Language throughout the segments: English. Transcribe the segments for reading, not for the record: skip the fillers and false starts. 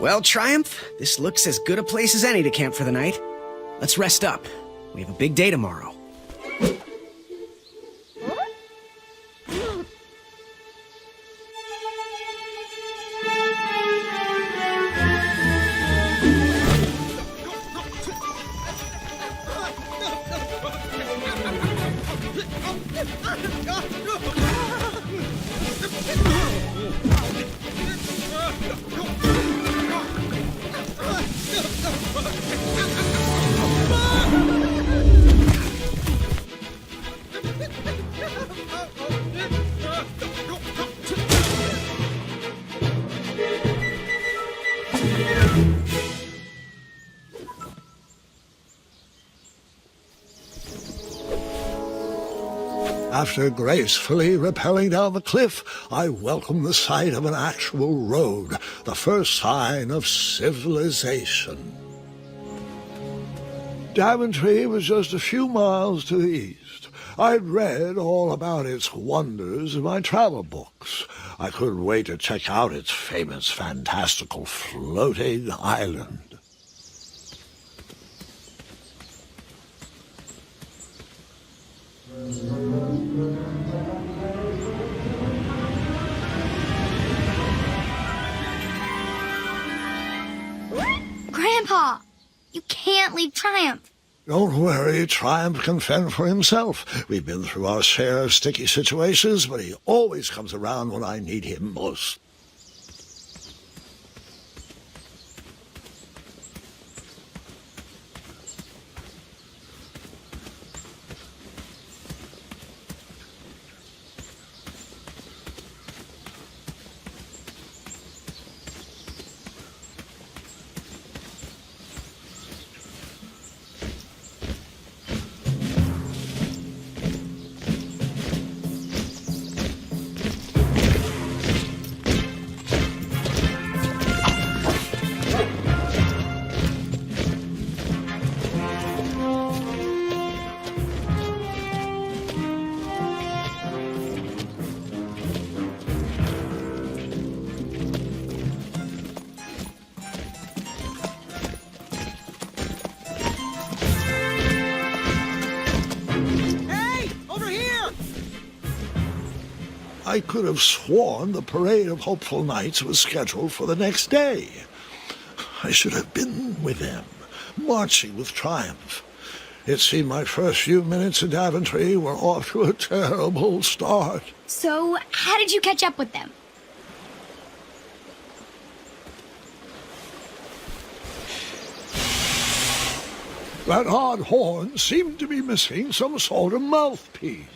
Well, Triumph, this looks as good a place as any to camp for the night. Let's rest up. We have a big day tomorrow. After gracefully rappelling down the cliff, I welcomed the sight of an actual road, the first sign of civilization. Daventry was just a few miles to the east. I'd read all about its wonders in my travel books. I couldn't wait to check out its famous, fantastical floating island. Grandpa, you can't leave Triumph. Don't worry, Triumph can fend for himself. We've been through our share of sticky situations, but he always comes around when I need him most. I could have sworn the Parade of Hopeful Knights was scheduled for the next day. I should have been with them, marching with Triumph. It seemed my first few minutes in Daventry were off to a terrible start. So, how did you catch up with them? That odd horn seemed to be missing some sort of mouthpiece.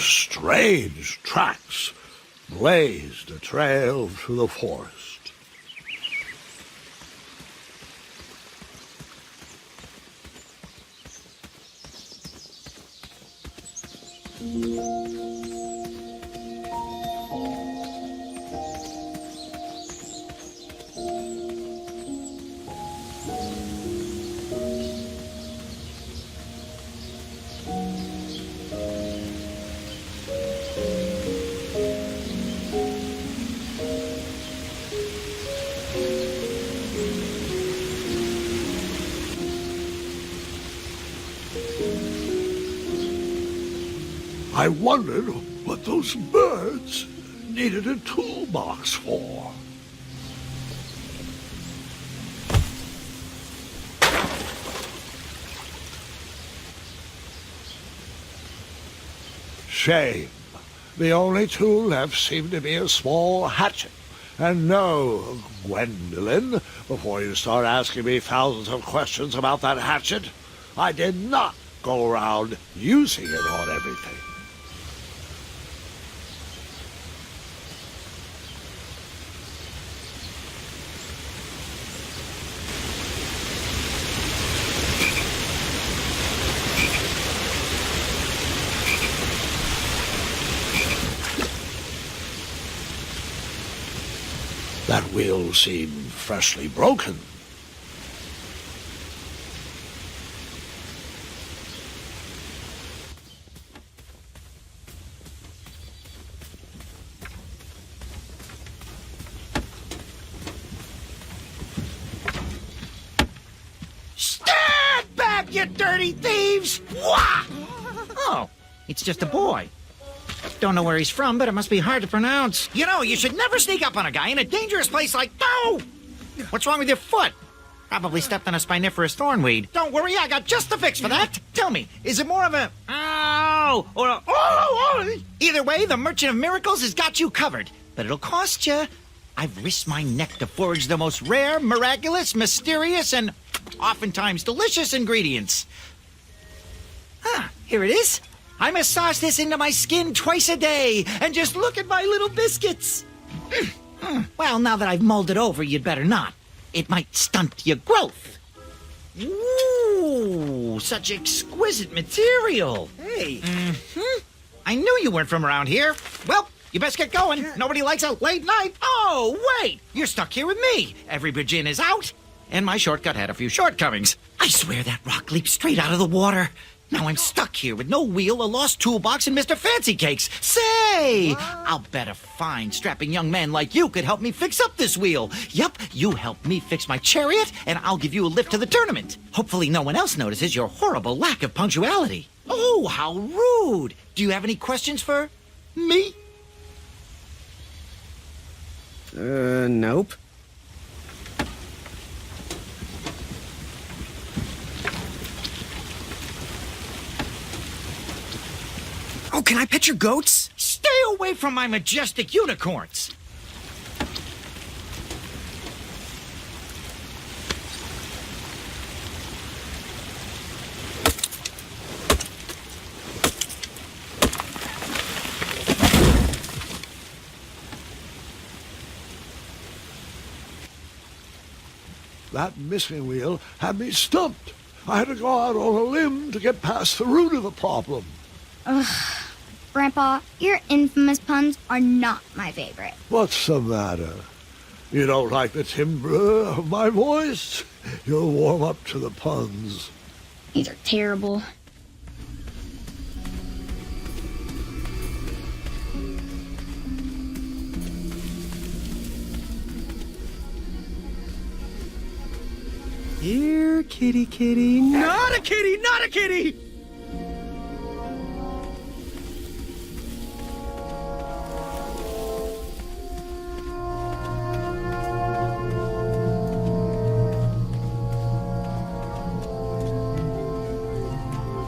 Strange tracks blazed a trail through the forest. I wondered what those birds needed a toolbox for. Shame. The only tool left seemed to be a small hatchet. And no, Gwendolyn, before you start asking me thousands of questions about that hatchet, I did not go around using it on everything. That wheel seemed freshly broken. Stand back, you dirty thieves! Wah! Oh, it's just a boy. Don't know where he's from, but it must be hard to pronounce. You know, you should never sneak up on a guy in a dangerous place like... No! What's wrong with your foot? Probably stepped on a spiniferous thornweed. Don't worry, I got just the fix for that. Tell me, is it more of a... Ow! Or a... Oh! Either way, the Merchant of Miracles has got you covered. But it'll cost you. I've risked my neck to forge the most rare, miraculous, mysterious, and oftentimes delicious ingredients. Here it is. I massage this into my skin twice a day, and just look at my little biscuits. Well, now that I've mulled it over, you'd better not. It might stunt your growth. Ooh, such exquisite material. Hey. I knew you weren't from around here. Well, you best get going. Nobody likes a late night. Oh, wait. You're stuck here with me. Every bridge in is out. And my shortcut had a few shortcomings. I swear that rock leaped straight out of the water. Now I'm stuck here with no wheel, a lost toolbox, and Mr. Fancy Cakes. Say, I'll bet a fine, strapping young man like you could help me fix up this wheel. Yup, you help me fix my chariot, and I'll give you a lift to the tournament. Hopefully no one else notices your horrible lack of punctuality. Oh, how rude. Do you have any questions for me? Nope. Oh, can I pet your goats? Stay away from my majestic unicorns. That missing wheel had me stumped. I had to go out on a limb to get past the root of the problem. Grandpa, your infamous puns are not my favorite. What's the matter? You don't like the timbre of my voice? You'll warm up to the puns. These are terrible. Here, kitty, kitty. Not a kitty, not a kitty!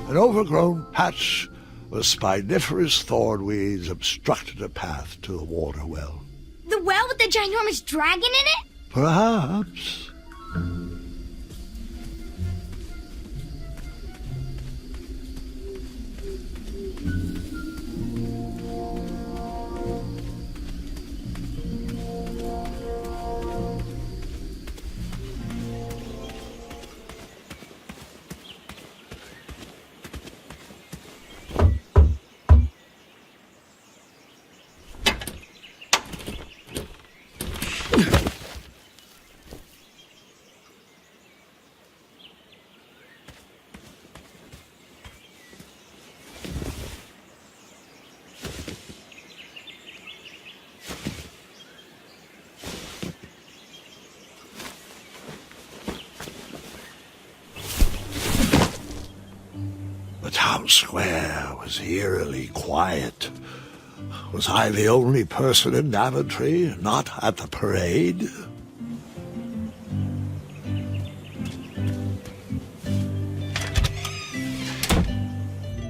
An overgrown patch of spiniferous thornweeds obstructed a path to the water well. The well with the ginormous dragon in it? Perhaps. The town square was eerily quiet. Was I the only person in Daventry not at the parade?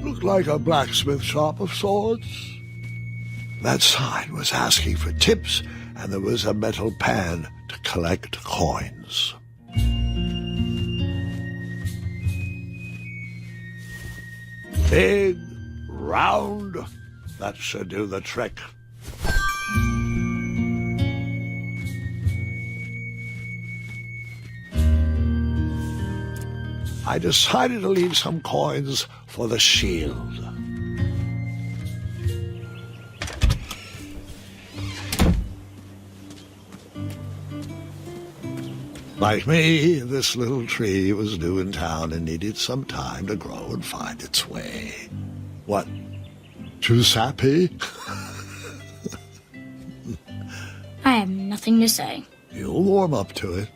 Looked like a blacksmith shop of sorts. That sign was asking for tips, and there was a metal pan to collect coins. Big, round, that should do the trick. I decided to leave some coins for the shield. Like me, this little tree was new in town and needed some time to grow and find its way. What? Too sappy? I have nothing to say. You'll warm up to it.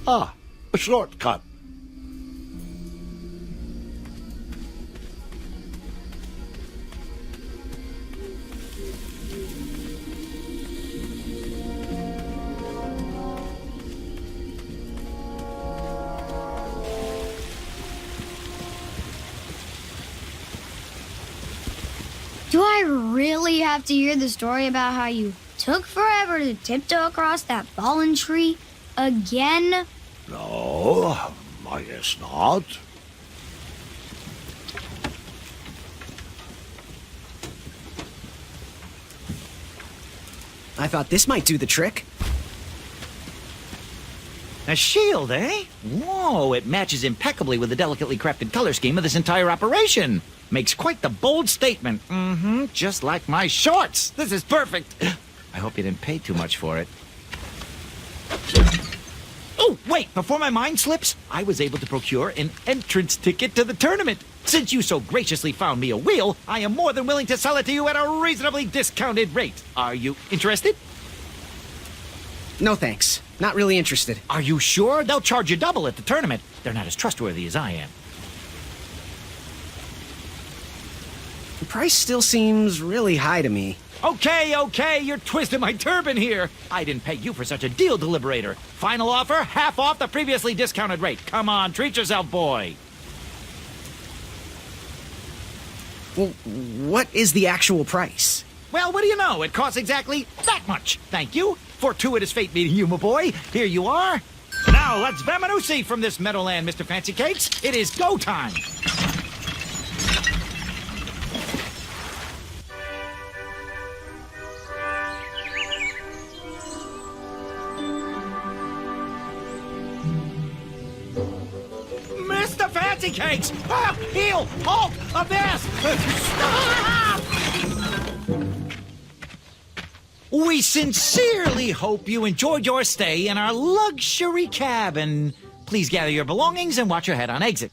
Ah, a shortcut. Do I really have to hear the story about how you took forever to tiptoe across that fallen tree again? No, I guess not. I thought this might do the trick. A shield, eh? Whoa, it matches impeccably with the delicately crafted color scheme of this entire operation. Makes quite the bold statement. Mm-hmm, just like my shorts. This is perfect. I hope you didn't pay too much for it. Oh, wait, before my mind slips, I was able to procure an entrance ticket to the tournament. Since you so graciously found me a wheel, I am more than willing to sell it to you at a reasonably discounted rate. Are you interested? No thanks. Not really interested. Are you sure? They'll charge you double at the tournament. They're not as trustworthy as I am. The price still seems really high to me. Okay, you're twisting my turban here. I didn't pay you for such a deal, Deliberator. Final offer, half off the previously discounted rate. Come on, treat yourself, boy. Well, what is the actual price? Well, what do you know? It costs exactly that much. Thank you. Fortuitous fate meeting you, my boy. Here you are. Now, let's Vamanusi from this Meadowland, Mr. Fancy Cakes. It is go time. Mr. Fancy Cakes! Ah, heel! Halt! Abyss! Stop! We sincerely hope you enjoyed your stay in our luxury cabin. Please gather your belongings and watch your head on exit.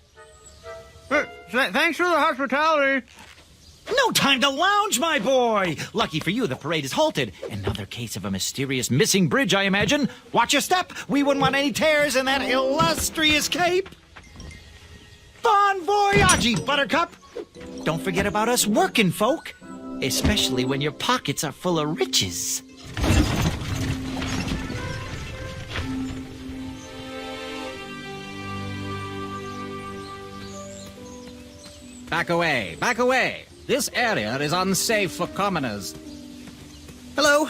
Thanks for the hospitality. No time to lounge, my boy! Lucky for you, the parade is halted. Another case of a mysterious missing bridge, I imagine. Watch your step. We wouldn't want any tears in that illustrious cape. Bon voyage, Buttercup! Don't forget about us working folk, especially when your pockets are full of riches. Back away, back away. This area is unsafe for commoners. Hello.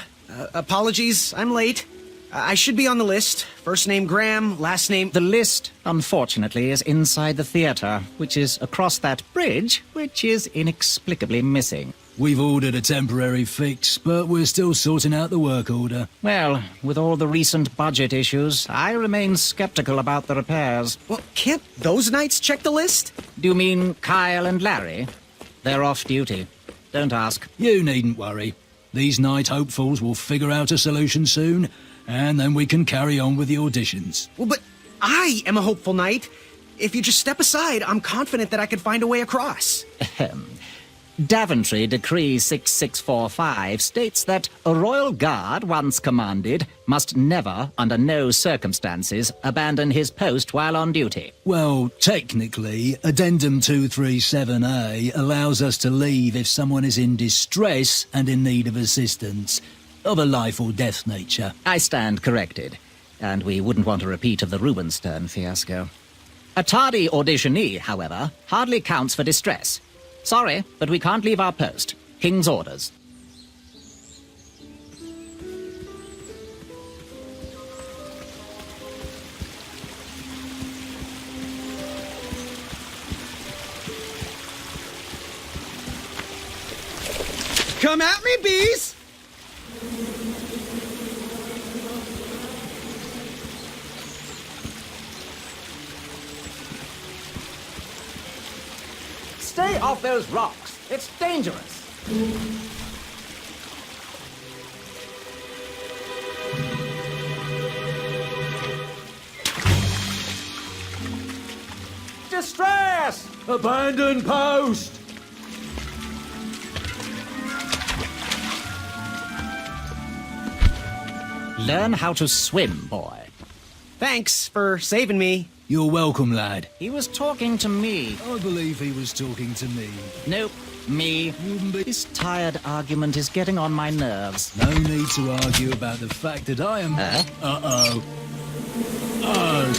Apologies, I'm late. I should be on the list. First name Graham, last name... The list, unfortunately, is inside the theater, which is across that bridge, which is inexplicably missing. We've ordered a temporary fix, but we're still sorting out the work order. Well, with all the recent budget issues, I remain skeptical about the repairs. Well, can't those knights check the list? Do you mean Kyle and Larry? They're off duty. Don't ask. You needn't worry. These night hopefuls will figure out a solution soon, and then we can carry on with the auditions. Well, but I am a hopeful knight. If you just step aside, I'm confident that I could find a way across. Daventry Decree 6645 states that a royal guard once commanded must never, under no circumstances, abandon his post while on duty. Well, technically, Addendum 237A allows us to leave if someone is in distress and in need of assistance, of a life or death nature. I stand corrected, and we wouldn't want a repeat of the Rubenstern fiasco. A tardy auditionee, however, hardly counts for distress. Sorry, but we can't leave our post. King's orders. Come at me, bees! Stay off those rocks. It's dangerous. Distress! Abandon post! Learn how to swim, boy. Thanks for saving me. You're welcome, lad. He was talking to me. I believe he was talking to me. Nope, me. Wouldn't be- This tired argument is getting on my nerves. No need to argue about the fact that I am... Uh-oh. Oh.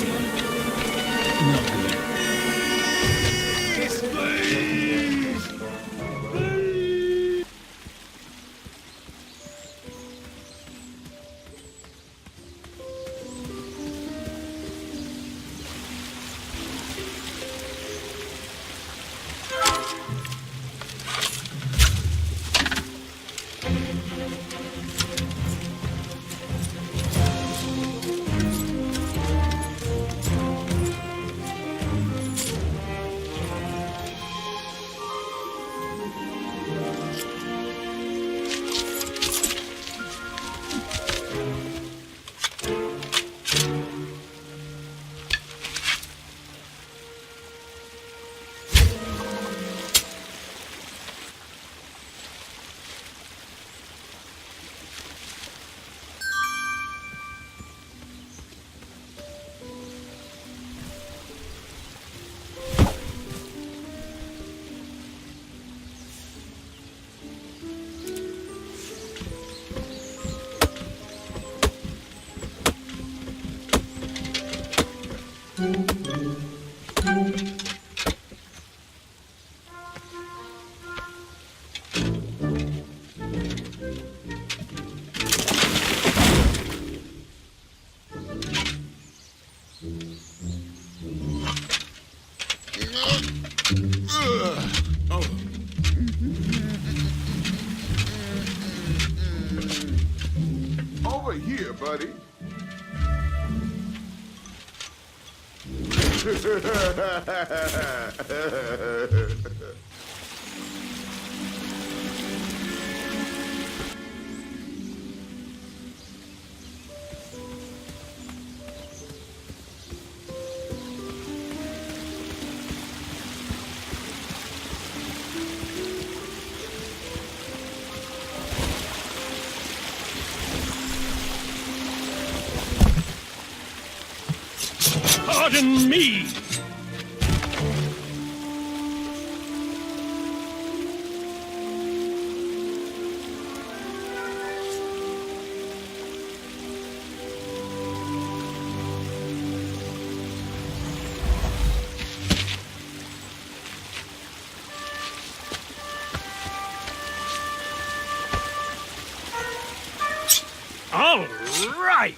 Not good. Over here, buddy. Pardon me! All right!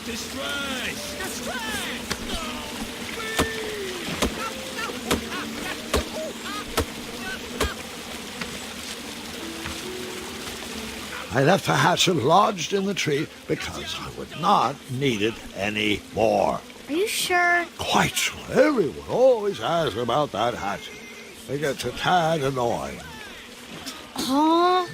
Distress! Distress! I left the hatchet lodged in the tree because I would not need it any more. Are you sure? Quite sure. Everyone always asks about that hatchet. It gets a tad annoying. Huh?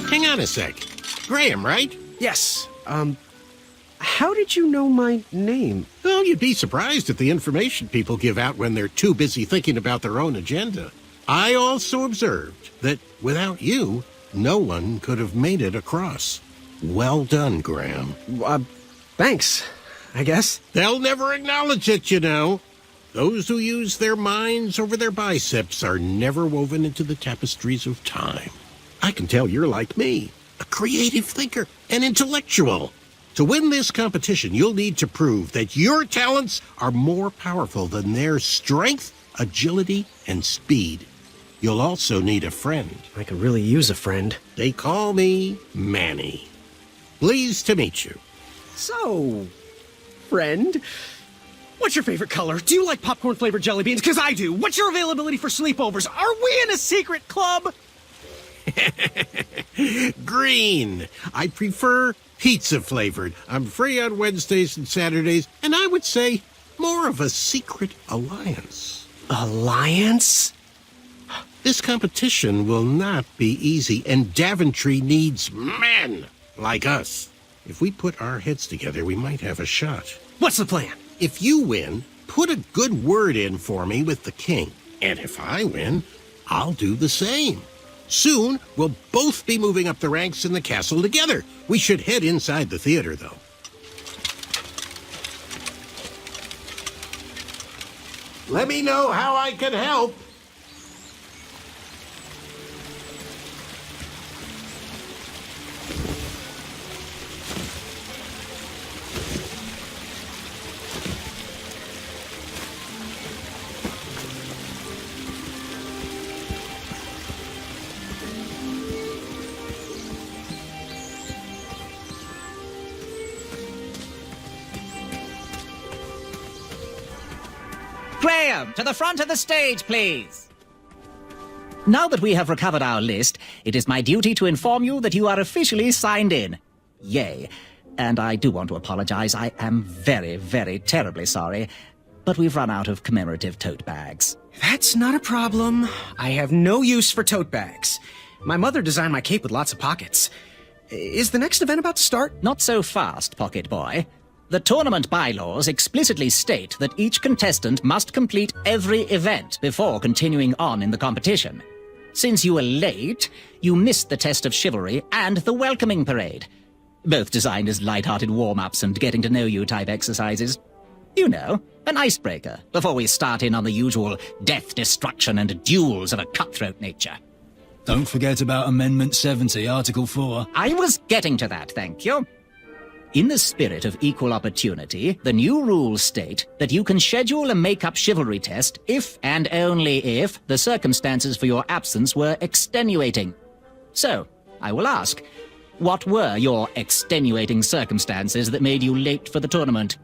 Hang on a sec. Graham, right? Yes, how did you know my name? Well, you'd be surprised at the information people give out when they're too busy thinking about their own agenda. I also observed that without you, No one could have made it across. Well done, Graham. Thanks, I guess. They'll never acknowledge it, you know. Those who use their minds over their biceps are never woven into the tapestries of time. I can tell you're like me, a creative thinker, an intellectual. To win this competition, you'll need to prove that your talents are more powerful than their strength, agility, and speed. You'll also need a friend. I could really use a friend. They call me Manny. Pleased to meet you. So, friend, what's your favorite color? Do you like popcorn-flavored jelly beans? Because I do. What's your availability for sleepovers? Are we in a secret club? Green. I prefer pizza-flavored. I'm free on Wednesdays and Saturdays, and I would say more of a secret alliance. Alliance? This competition will not be easy, and Daventry needs men like us. If we put our heads together, we might have a shot. What's the plan? If you win, put a good word in for me with the king. And if I win, I'll do the same. Soon, we'll both be moving up the ranks in the castle together. We should head inside the theater, though. Let me know how I can help. Graham, to the front of the stage, please. Now that we have recovered our list, it is my duty to inform you that you are officially signed in. Yay. And I do want to apologize. I am very, very terribly sorry. But we've run out of commemorative tote bags. That's not a problem. I have no use for tote bags. My mother designed my cape with lots of pockets. Is the next event about to start? Not so fast, Pocket Boy. The tournament bylaws explicitly state that each contestant must complete every event before continuing on in the competition. Since you were late, you missed the test of chivalry and the welcoming parade, both designed as light-hearted warm-ups and getting-to-know-you type exercises. You know, an icebreaker before we start in on the usual death, destruction, and duels of a cutthroat nature. Don't forget about Amendment 70, Article 4. I was getting to that, thank you. In the spirit of equal opportunity, the new rules state that you can schedule a make-up chivalry test if and only if the circumstances for your absence were extenuating. So, I will ask, what were your extenuating circumstances that made you late for the tournament?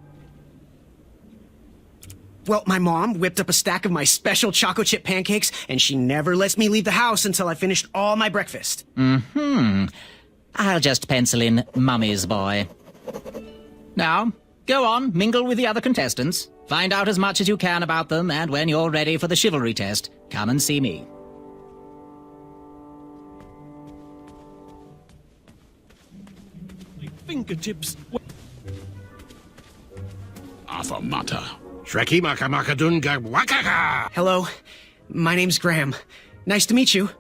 Well, my mom whipped up a stack of my special chocolate chip pancakes, and she never lets me leave the house until I finished all my breakfast. I'll just pencil in Mummy's boy. Now, go on, mingle with the other contestants. Find out as much as you can about them, and when you're ready for the chivalry test, come and see me. My fingertips. Afamata. Shreki makamakadunga wakaka. Hello, my name's Graham. Nice to meet you.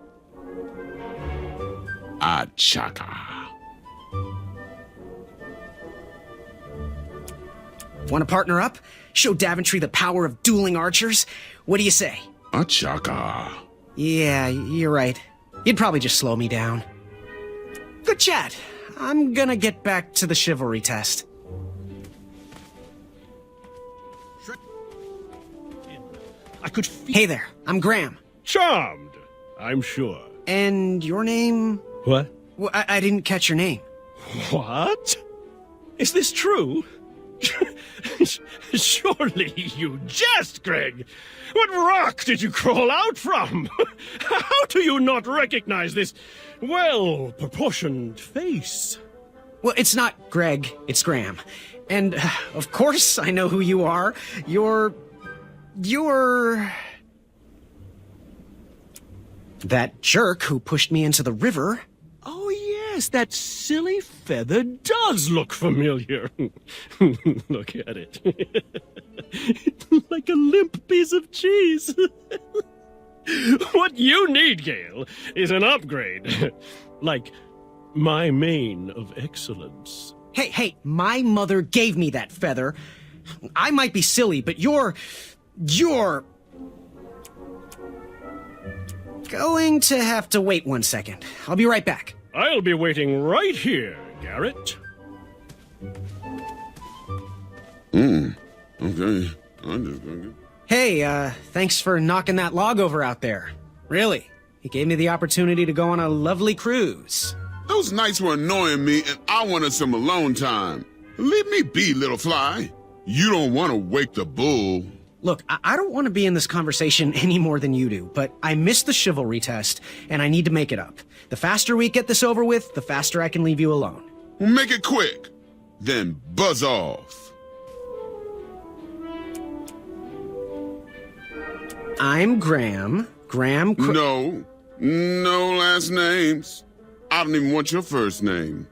Achaka. Want to partner up? Show Daventry the power of dueling archers? What do you say? Achaka. Yeah, you're right. You'd probably just slow me down. Good chat. I'm gonna get back to the chivalry test. I could feel Hey there, I'm Graham. charmed, I'm sure. And your name? What? Well, I didn't catch your name. What? Is this true? Surely you jest, Greg. What rock did you crawl out from? How do you not recognize this well-proportioned face? Well, it's not Greg, it's Graham. And, of course, I know who you are. You're... that jerk who pushed me into the river. Oh, yes, that silly feather does look familiar. Look at it. Like a limp piece of cheese. What you need, Gale, is an upgrade. Like my mane of excellence. Hey, my mother gave me that feather. I might be silly, but you're going to have to wait 1 second. I'll be right back. I'll be waiting right here, Garrett. Okay. I'm just gonna... Hey, thanks for knocking that log over out there. Really. It gave me the opportunity to go on a lovely cruise. Those nights were annoying me, and I wanted some alone time. Leave me be, little fly. You don't want to wake the bull. Look, I don't want to be in this conversation any more than you do, but I missed the chivalry test, and I need to make it up. The faster we get this over with, the faster I can leave you alone. Well, make it quick. Then buzz off. I'm Graham. No last names. I don't even want your first name.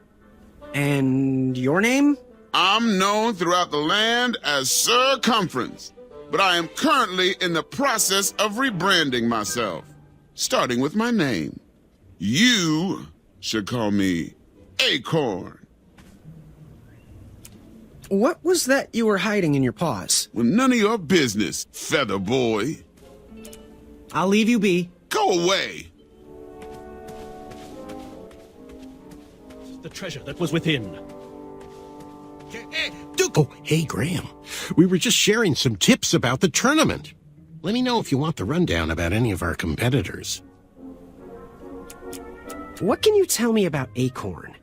And your name? I'm known throughout the land as Circumference, but I am currently in the process of rebranding myself, starting with my name. You should call me Acorn. What was that you were hiding in your paws? Well, none of your business, feather boy. I'll leave you be. Go away. The treasure that was within. Oh, hey, Graham. We were just sharing some tips about the tournament. Let me know if you want the rundown about any of our competitors. What can you tell me about Acorn?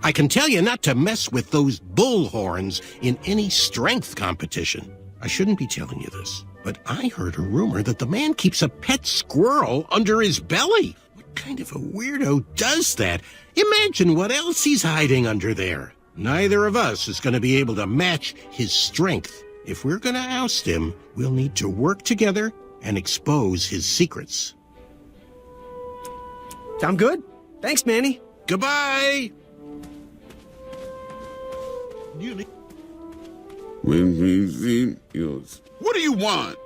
I can tell you not to mess with those bullhorns in any strength competition. I shouldn't be telling you this, but I heard a rumor that the man keeps a pet squirrel under his belly. What kind of a weirdo does that? Imagine what else he's hiding under there. Neither of us is going to be able to match his strength. If we're going to oust him, we'll need to work together and expose his secrets. I'm good. Thanks, Manny. Goodbye! What do you want?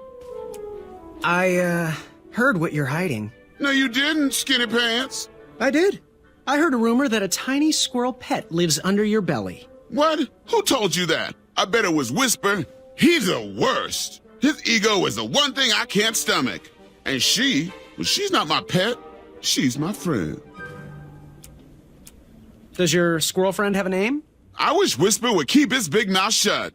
I, heard what you're hiding. No, you didn't, skinny pants. I did. I heard a rumor that a tiny squirrel pet lives under your belly. What? Who told you that? I bet it was Whisper. He's the worst. His ego is the one thing I can't stomach. And she's not my pet. She's my friend. Does your squirrel friend have a name? I wish Whisper would keep his big mouth shut.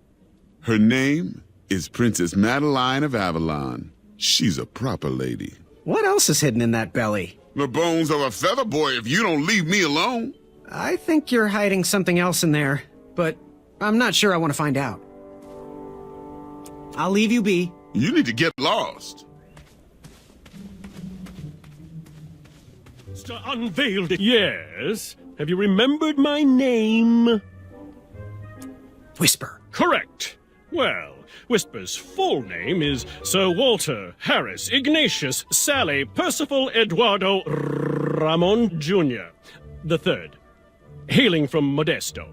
Her name is Princess Madeline of Avalon. She's a proper lady. What else is hidden in that belly? The bones of a feather boy if you don't leave me alone. I think you're hiding something else in there, but I'm not sure I want to find out. I'll leave you be. You need to get lost. Unveiled it. Yes. Have you remembered my name? Whisper. Correct. Well, Whisper's full name is Sir Walter Harris Ignatius Sally Percival Eduardo Ramon Jr. the Third, hailing from Modesto.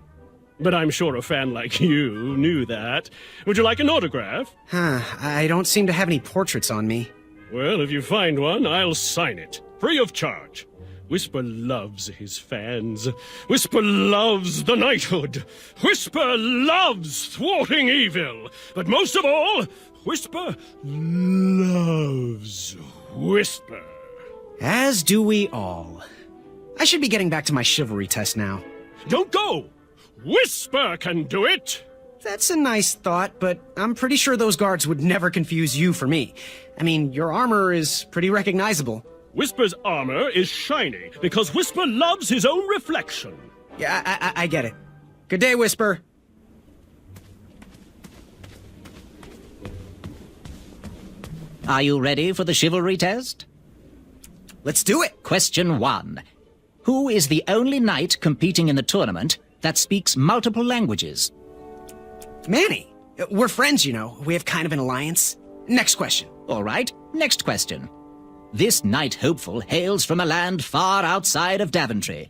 But I'm sure a fan like you knew that. Would you like an autograph? I don't seem to have any portraits on me. Well, if you find one, I'll sign it, free of charge. Whisper loves his fans. Whisper loves the knighthood. Whisper loves thwarting evil. But most of all, Whisper loves Whisper. As do we all. I should be getting back to my chivalry test now. Don't go! Whisper can do it! That's a nice thought, but I'm pretty sure those guards would never confuse you for me. I mean, your armor is pretty recognizable. Whisper's armor is shiny because Whisper loves his own reflection. Yeah, I get it. Good day, Whisper. Are you ready for the chivalry test? Let's do it. Question 1. Who is the only knight competing in the tournament that speaks multiple languages? Manny. We're friends, you know. We have kind of an alliance. Next question. All right, next question. This knight hopeful hails from a land far outside of Daventry.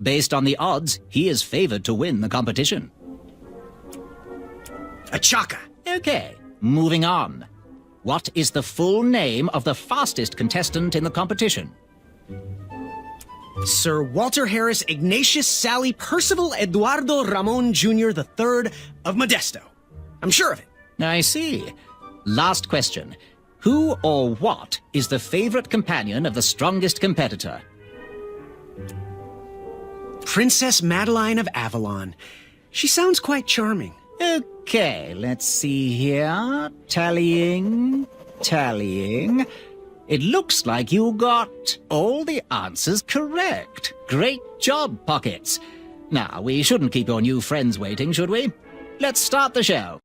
Based on the odds, he is favored to win the competition. Achaka. Okay, moving on. What is the full name of the fastest contestant in the competition? Sir Walter Harris Ignatius Sally Percival Eduardo Ramon Jr. III of Modesto. I'm sure of it. I see. Last question. Who or what is the favorite companion of the strongest competitor? Princess Madeline of Avalon. She sounds quite charming. Okay, let's see here. Tallying. It looks like you got all the answers correct. Great job, Pockets. Now, we shouldn't keep your new friends waiting, should we? Let's start the show.